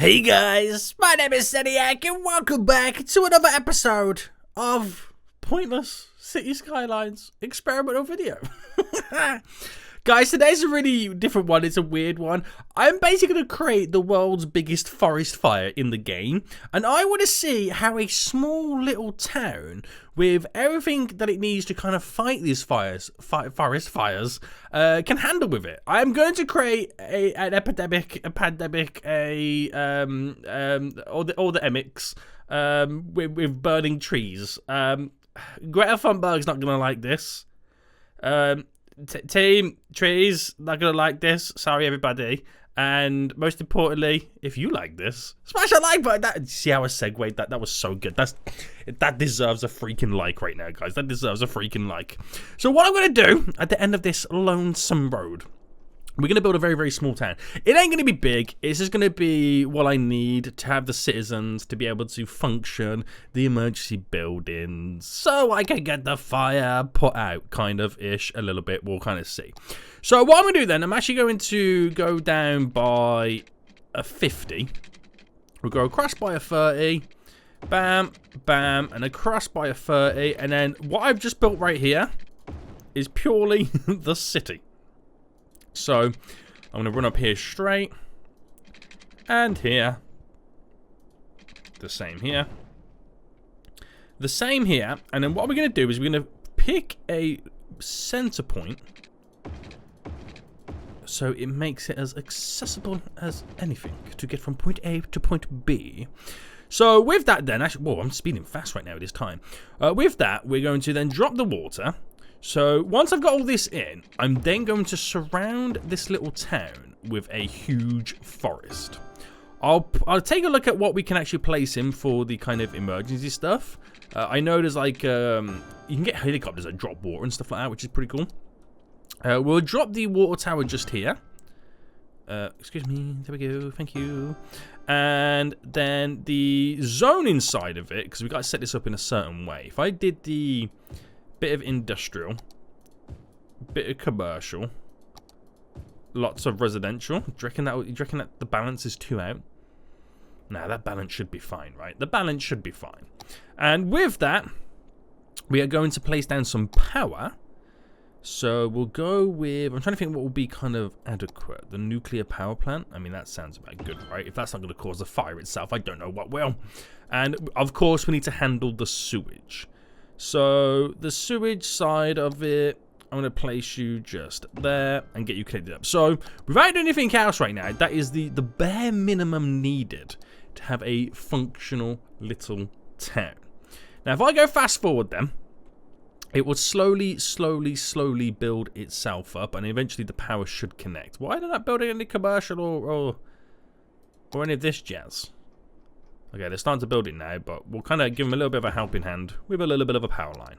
Hey guys, my name is Seniac and welcome back to another episode of Pointless City Skylines experimental video. Guys, today's a really different one. It's a weird one. I'm basically going to create the world's biggest forest fire in the game, and I want to see how a small little town with everything that it needs to kind of fight these forest fires can handle with it. I'm going to create a pandemic, all the emics with burning trees. Greta Thunberg's not going to like this. Team trees not gonna like this. Sorry, everybody. And most importantly, if you like this, smash a like button. See how I segued that? That was so good. That deserves a freaking like right now, guys. That deserves a freaking like. So what I'm gonna do at the end of this lonesome road, we're going to build a very, very small town. It ain't going to be big. It's just going to be what I need to have the citizens to be able to function the emergency buildings so I can get the fire put out, kind of-ish, a little bit. We'll kind of see. So what I'm going to do then, I'm actually going to go down by a 50. We'll go across by a 30. Bam, bam, and across by a 30. And then what I've just built right here is purely the city. So, I'm going to run up here straight, and here, the same here, the same here, and then what we're going to do is we're going to pick a center point, so it makes it as accessible as anything to get from point A to point B. So, with that then, actually, whoa, I'm speeding fast right now at this time. With that, we're going to then drop the water. So, once I've got all this in, I'm then going to surround this little town with a huge forest. I'll take a look at what we can actually place in for the kind of emergency stuff. I know there's like, you can get helicopters that drop water and stuff like that, which is pretty cool. We'll drop the water tower just here. Excuse me, there we go, thank you. And then the zone inside of it, because we've got to set this up in a certain way. If I did the bit of industrial, bit of commercial, lots of residential. Do you reckon that the balance is 2 out? Nah, that balance should be fine, right? The balance should be fine. And with that, we are going to place down some power. So we'll go with, I'm trying to think what will be kind of adequate. The nuclear power plant. I mean, that sounds about good, right? If that's not going to cause a fire itself, I don't know what will. And of course, we need to handle the sewage. So, the sewage side of it, I'm going to place you just there and get you connected up. So, without doing anything else right now, that is the bare minimum needed to have a functional little town. Now, if I go fast forward then, it will slowly build itself up, and eventually the power should connect. Why did I build any commercial or any of this jazz? Okay, they're starting to build it now, but we'll kind of give them a little bit of a helping hand with a little bit of a power line.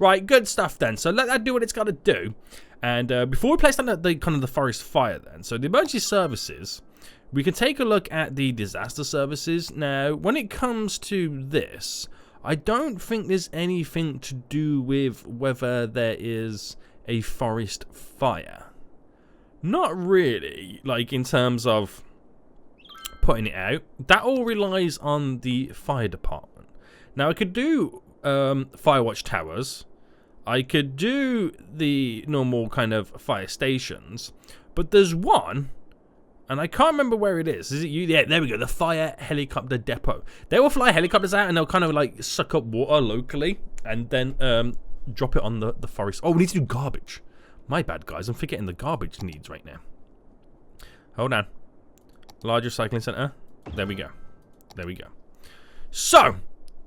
Right, good stuff then. So let that do what it's got to do. And before we place down the kind of the forest fire then, so the emergency services, we can take a look at the disaster services. Now, when it comes to this, I don't think there's anything to do with whether there is a forest fire. Not really, like in terms of putting it out. That all relies on the fire department. Now I could do fire watch towers, I could do the normal kind of fire stations, but there's one, and I can't remember where it is. Is it you? Yeah, there we go, the fire helicopter depot. They will fly helicopters out and they'll kind of like suck up water locally and then drop it on the forest. Oh, we need to do garbage. My bad, guys, I'm forgetting the garbage needs right now. Hold on. Large recycling center. There we go. There we go. So,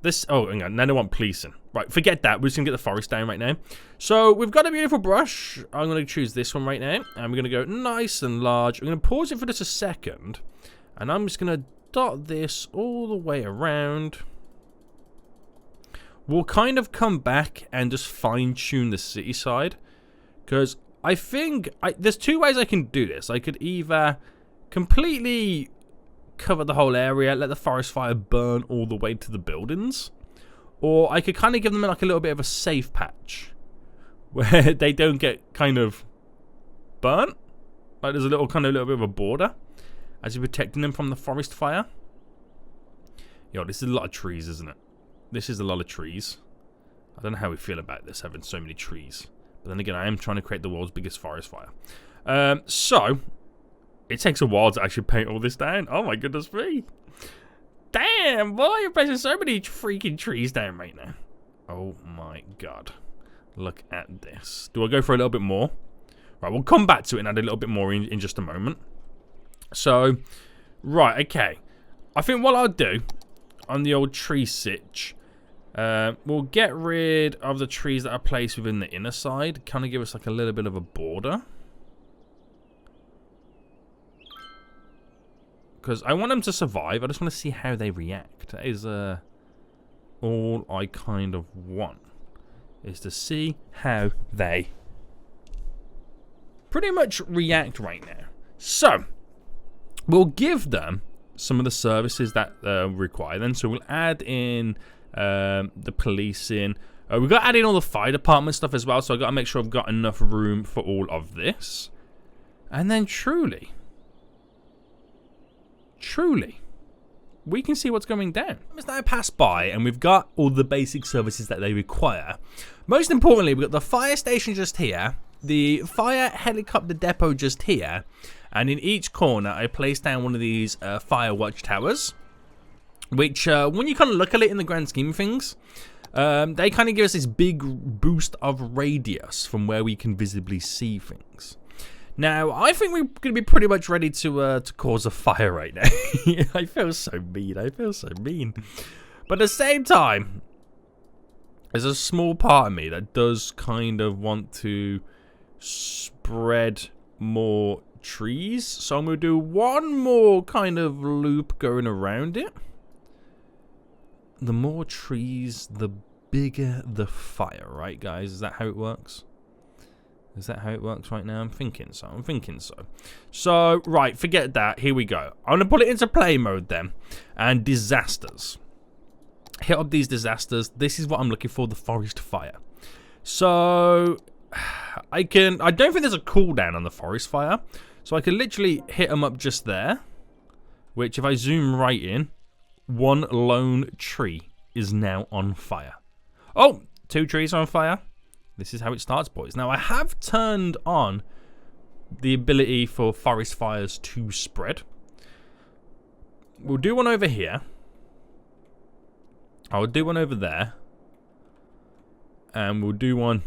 this... Oh, hang on. Now they want policing. Right, forget that. We're just going to get the forest down right now. So, we've got a beautiful brush. I'm going to choose this one right now. And we're going to go nice and large. I'm going to pause it for just a second. And I'm just going to dot this all the way around. We'll kind of come back and just fine-tune the city side. Because I think... there's two ways I can do this. I could either completely cover the whole area, let the forest fire burn all the way to the buildings, or I could kind of give them like a little bit of a safe patch where they don't get kind of burnt. Like there's a little bit of a border. as you're protecting them from the forest fire. Yo, this is a lot of trees, isn't it? This is a lot of trees. I don't know how we feel about this, having so many trees. But then again, I am trying to create the world's biggest forest fire. So, it takes a while to actually paint all this down. Oh my goodness me. Damn, boy, you're placing so many freaking trees down right now. Oh my god. Look at this. Do I go for a little bit more? Right, we'll come back to it and add a little bit more in just a moment. So, right, okay. I think what I'll do on the old tree sitch, we'll get rid of the trees that are placed within the inner side. Kind of give us like a little bit of a border. Because I want them to survive. I just want to see how they react. That is all I kind of want. Is to see how they pretty much react right now. So, we'll give them some of the services that require them. So we'll add in the policing. We've got to add in all the fire department stuff as well. So I've got to make sure I've got enough room for all of this. And then truly, we can see what's going down. It's now passed by and we've got all the basic services that they require. Most importantly, we've got the fire station just here, the fire helicopter depot just here, and in each corner I placed down one of these fire watchtowers, which when you kind of look at it in the grand scheme of things, they kind of give us this big boost of radius from where we can visibly see things. Now, I think we're going to be pretty much ready to cause a fire right now. I feel so mean. I feel so mean. But at the same time, there's a small part of me that does kind of want to spread more trees. So I'm going to do one more kind of loop going around it. The more trees, the bigger the fire, right, guys? Is that how it works? Is that how it works right now? I'm thinking so. I'm thinking so. So, right, forget that. Here we go. I'm going to put it into play mode then. And disasters. Hit up these disasters. This is what I'm looking for, the forest fire. So, I don't think there's a cooldown on the forest fire. So I can literally hit them up just there. Which, if I zoom right in, one lone tree is now on fire. Oh, 2 trees are on fire. This is how it starts, boys. Now, I have turned on the ability for forest fires to spread. We'll do one over here. I'll do one over there. And we'll do one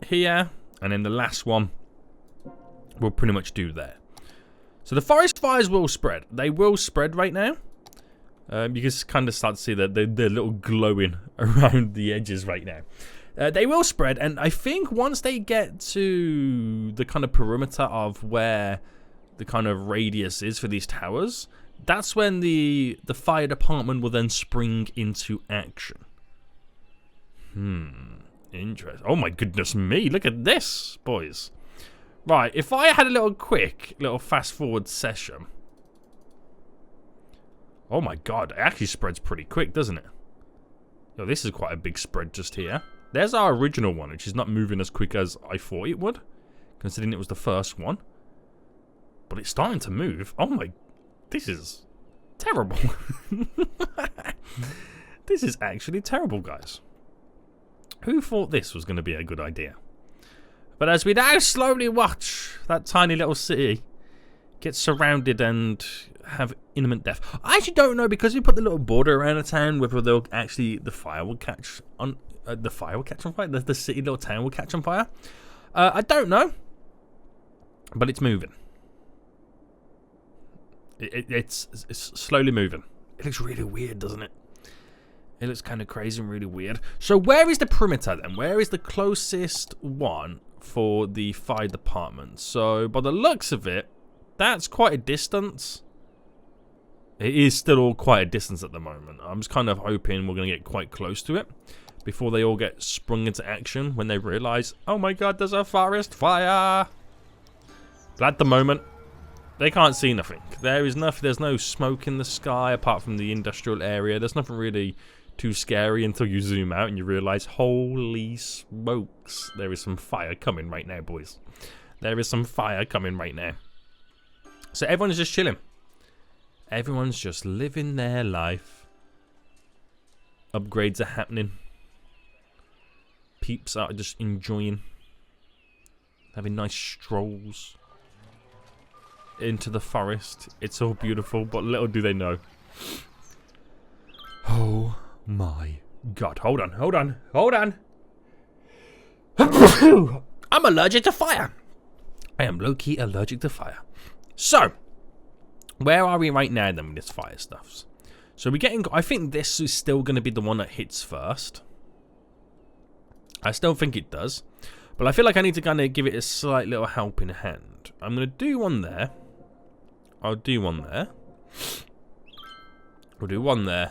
here. And then the last one we'll pretty much do there. So the forest fires will spread. They will spread right now. You can kind of start to see that they're little glowing around the edges right now. They will spread, and I think once they get to the kind of perimeter of where the kind of radius is for these towers, that's when the fire department will then spring into action. Interesting. Oh my goodness me, look at this, boys. Right, if I had a little fast forward session. Oh my god, it actually spreads pretty quick, doesn't it? Yo, this is quite a big spread just here. There's our original one, which is not moving as quick as I thought it would, considering it was the first one. But it's starting to move. Oh my... This is terrible. This is actually terrible, guys. Who thought this was going to be a good idea? But as we now slowly watch that tiny little city get surrounded and have imminent death. I actually don't know, because we put the little border around the town, whether they'll actually... The fire will catch on... the fire will catch on fire? The city little town will catch on fire? I don't know. But it's moving. It's slowly moving. It looks really weird, doesn't it? It looks kind of crazy and really weird. So where is the perimeter then? Where is the closest one for the fire department? So by the looks of it, that's quite a distance. It is still all quite a distance at the moment. I'm just kind of hoping we're going to get quite close to it before they all get sprung into action when they realise, oh my god, there's a forest fire. But at the moment, they can't see nothing. There's no smoke in the sky apart from the industrial area. There's nothing really too scary until you zoom out and you realise, holy smokes, there is some fire coming right now, boys. There is some fire coming right now. So everyone's just chilling. Everyone's just living their life. Upgrades are happening. Peeps are just enjoying. Having nice strolls into the forest. It's all beautiful, but little do they know. Oh my god. Hold on, hold on, hold on. I'm allergic to fire. I am low-key allergic to fire. So, where are we right now then with this fire stuffs? So we're getting, I think this is still going to be the one that hits first. I still think it does. But I feel like I need to kind of give it a slight little helping hand. I'm going to do one there. I'll do one there. We'll do one there.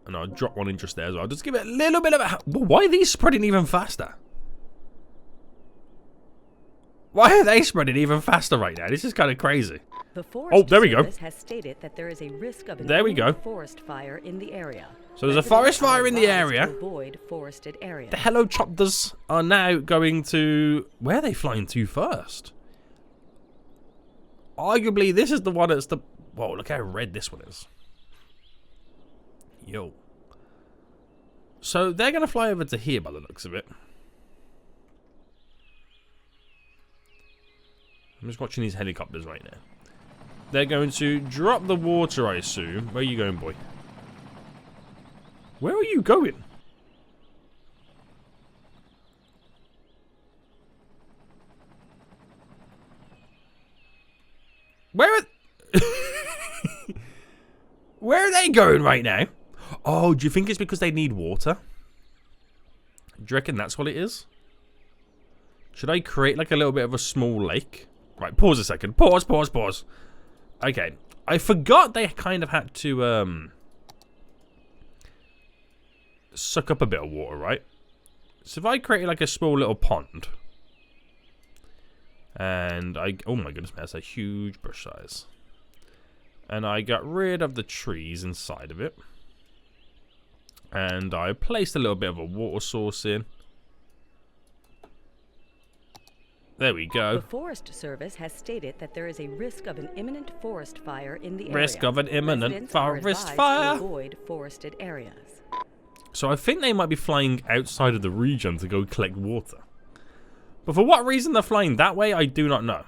And I'll drop one in just there as well. Just give it a little bit of a... Why are these spreading even faster? Why are they spreading even faster right now? This is kind of crazy. The Forest there we go. Service has stated that there is a risk of an there we go. forest fire in the area. So there's a forest fire in the Residents are area. advised to avoid forested areas. The helicopters are now going to... Where are they flying to first? Arguably, this is the one that's the... Whoa, look how red this one is. Yo. So they're going to fly over to here by the looks of it. I'm just watching these helicopters right now. They're going to drop the water, I assume. Where are you going, boy? Where are you going? Where are... Where are they going right now? Oh, do you think it's because they need water? Do you reckon that's what it is? Should I create like a little bit of a small lake? Right, pause a second. Pause, pause, pause. Okay. I forgot they kind of had to, suck up a bit of water, right? So if I create like a small little pond. And oh my goodness, man, that's a huge brush size. And I got rid of the trees inside of it. And I placed a little bit of a water source in. There we go. The Forest Service has stated that there is a risk of an imminent forest fire in the area. Risk of an imminent Residents are forest advised fire. to avoid forested areas. So I think they might be flying outside of the region to go collect water. But for what reason they're flying that way, I do not know.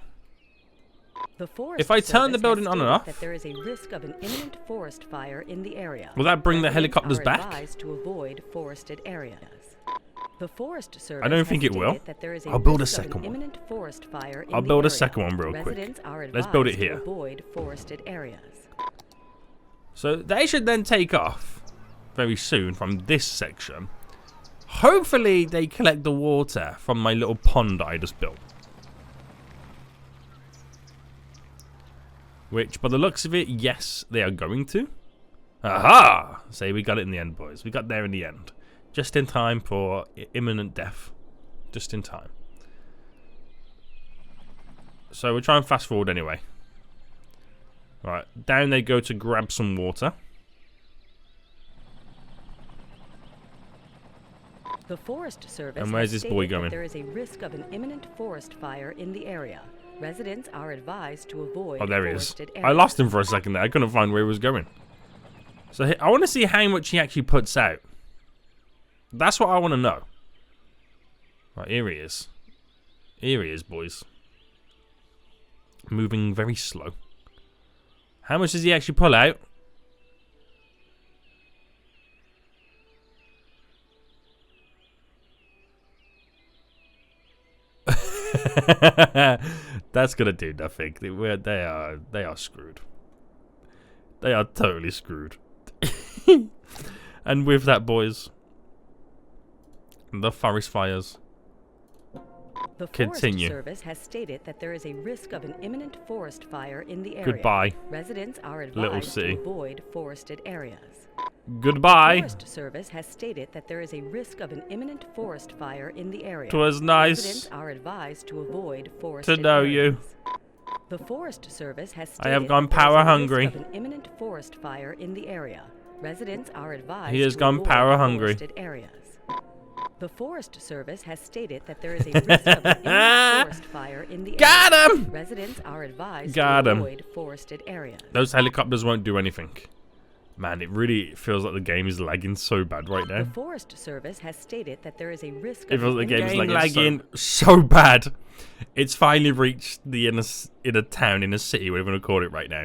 The Forest If I turn the Service building has on and stated off, that there is a risk of an imminent forest fire in the area. will that bring the Residents helicopters are back? advised to avoid forested areas. The Forest Service I don't think has it will. stated that there is I'll build a risk of an second one. imminent forest fire in I'll the build a area. second one real quick. Residents are Let's build it advised here. to avoid forested areas. So they should then take off very soon from this section. Hopefully they collect the water from my little pond that I just built. Which, by the looks of it, yes, they are going to. Aha! Say we got it in the end, boys. We got there in the end. Just in time for imminent death. Just in time. So we'll try and fast forward anyway. Right, down they go to grab some water. The Forest Service And where's has this boy stated going? that there is a risk of an imminent forest fire in the area. Residents are advised to avoid Oh, there he is. forested I areas. lost him for a second there. I couldn't find where he was going. So I want to see how much he actually puts out. That's what I want to know. Right, here he is. Here he is, boys. Moving very slow. How much does he actually pull out? That's gonna do nothing. They are screwed. They are totally screwed. And with that, boys, the forest fires The continue. Forest Service has stated that there is a risk of an imminent forest fire in the area. Goodbye. Residents are Little advised city. to avoid forested areas. Goodbye. Forest Service has stated that there is a risk of an imminent forest fire in the area. 'Twas nice Residents are advised to avoid forested to know areas. you. The Forest Service has I have stated gone that there is power a risk hungry. of an imminent forest fire in the area. Residents are advised He has to gone avoid power hungry. forested areas. The Forest Service has stated that there is a risk of an imminent forest fire in the Got area. him! Residents are advised Got to him. avoid forested areas. Those helicopters won't do anything. Man, it really feels like the game is lagging so bad right now. The Forest Service has stated that there is a risk It of feels like the game is lagging so so bad. It's finally reached the inner town, inner city, whatever you want to call it right now.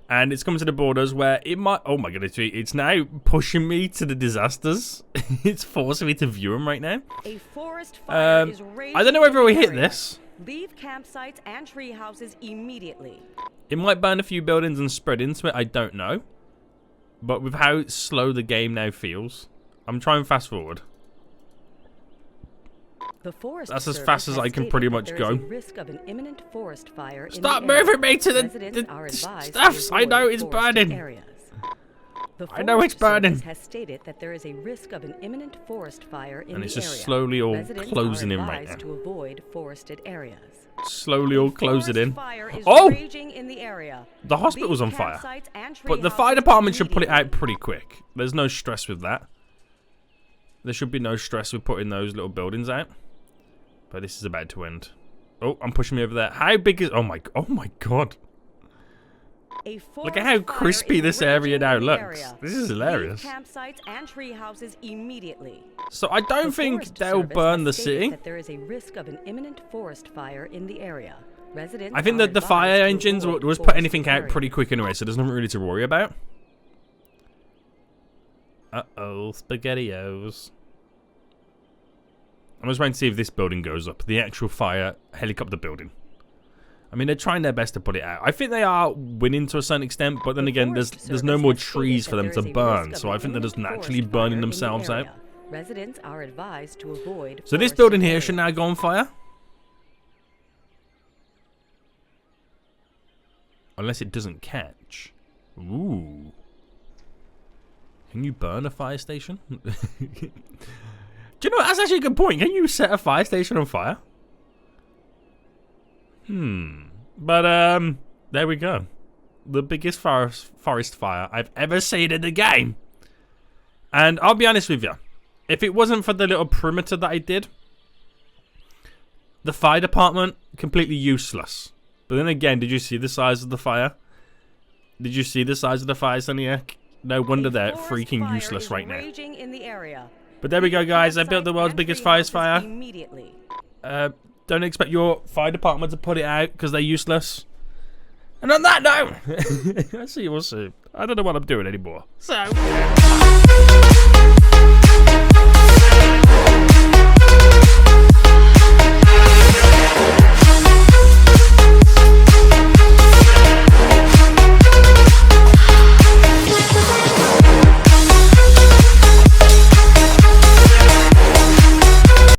And it's come to the borders where it might... Oh my goodness, it's now pushing me to the disasters. It's forcing me to view them right now. A forest fire is raging I don't know whether we in the hit area. this. Leave campsites and tree houses immediately. It might burn a few buildings and spread into it, I don't know. But with how slow the game now feels, I'm trying fast forward. The Forest That's as Service fast as has I can stated pretty that much there go. is a risk of an imminent forest fire Stop in the area. moving me to Residents are the advised stuffs! to I know avoid it's forested burning! areas. The I know it's Forest Service burning. has stated that there is a risk of an imminent forest fire in And the it's area. just slowly all Residents closing are in right advised now. to avoid forested areas. Slowly all closing in. Fire is Oh! raging in the area. The hospital's Leave on fire. campsites and tree But the fire houses department should put it immediately. out pretty quick. There's no stress with that. There should be no stress with putting those little buildings out. But this is about to end. Oh, I'm pushing me over there. How big is... Oh my god. A Look at how forest fire crispy is this area raging now in the looks. area. This is Leave hilarious. campsites and tree houses immediately. So I don't The think Forest they'll Service burn the has stated city. that there is a risk of an imminent forest fire in the area. Residents I think are that the advised fire to engines avoid was put forested anything out areas. pretty quick anyway, so there's nothing really to worry about. Uh-oh, SpaghettiOs. I'm just waiting to see if this building goes up. The actual fire helicopter building. I mean, they're trying their best to put it out. I think they are winning to a certain extent, but then The again, Forest there's no Service more has stated trees that for them there to is a burn, risk so of I think they're an just imminent naturally forest burning fire in the themselves out. area. Residents are advised to avoid So this forested building here areas. should now go on fire. Unless it doesn't catch. Ooh. Can you burn a fire station? Do you know what? That's actually a good point. Can you set a fire station on fire? But, there we go. The biggest forest fire I've ever seen in the game. And I'll be honest with you. If it wasn't for the little perimeter that I did, the fire department, completely useless. But then again, did you see the size of the fire? Did you see the size of the fire, Soniac? No wonder they're A forest freaking fire useless is right now. raging in the area. But there we go, guys. I Campsites built the world's and biggest tree forest houses fire. Immediately. Don't expect your fire department to put it out because they're useless. And on that note, I'll see you all soon. I don't know what I'm doing anymore. So...